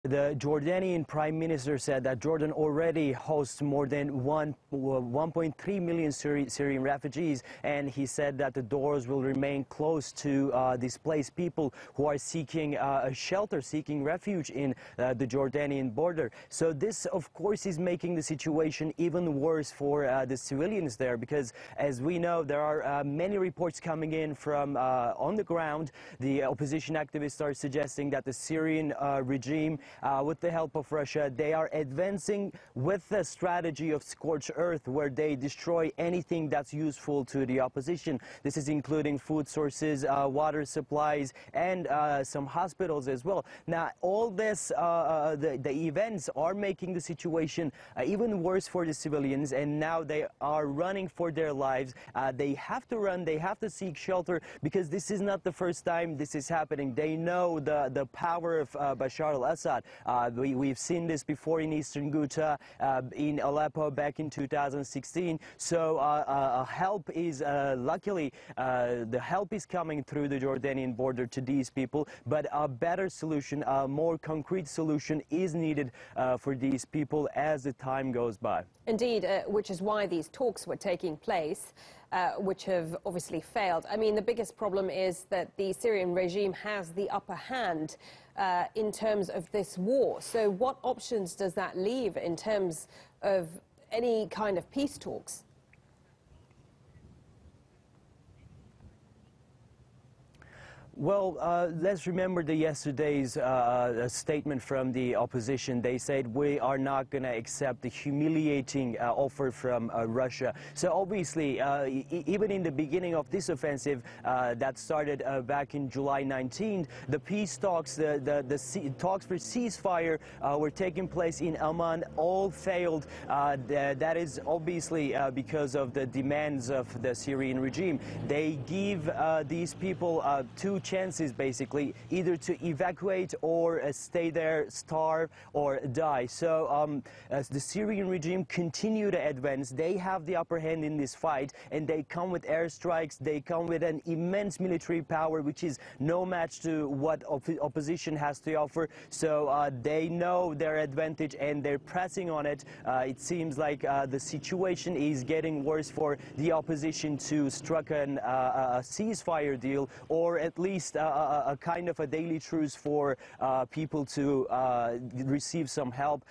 The Jordanian Prime Minister said that Jordan already hosts more than 1.3 million Syrian refugees, and he said that the doors will remain closed to displaced people who are seeking a shelter, seeking refuge in the Jordanian border. So this, of course, is making the situation even worse for the civilians there, because as we know, there are many reports coming in from on the ground. The opposition activists are suggesting that the Syrian regime, with the help of Russia, they are advancing with the strategy of scorched earth, where they destroy anything that's useful to the opposition. This is including food sources, water supplies, and some hospitals as well. Now, all this, the events are making the situation even worse for the civilians, and now they are running for their lives. They have to run, they have to seek shelter, because this is not the first time this is happening. They know the power of Bashar al-Assad. We've seen this before in eastern Ghouta, in Aleppo back in 2016. So help is, luckily, the help is coming through the Jordanian border to these people, but a better solution, a more concrete solution is needed for these people as the time goes by. Indeed, which is why these talks were taking place, which have obviously failed. I mean, the biggest problem is that the Syrian regime has the upper hand in terms of this war. So what options does that leave in terms of any kind of peace talks? Well, let's remember yesterday's statement from the opposition. They said, we are not going to accept the humiliating offer from Russia. So obviously, even in the beginning of this offensive that started back in July 19th, the peace talks, the talks for ceasefire were taking place in Amman, all failed. That is obviously because of the demands of the Syrian regime. They give these people two chances, basically, either to evacuate or stay there, starve, or die. So as the Syrian regime continue to advance, they have the upper hand in this fight, and they come with airstrikes, they come with an immense military power, which is no match to what opposition has to offer. So they know their advantage, and they're pressing on it. It seems like the situation is getting worse for the opposition to strike a ceasefire deal, or at least a kind of a daily truce for people to receive some help.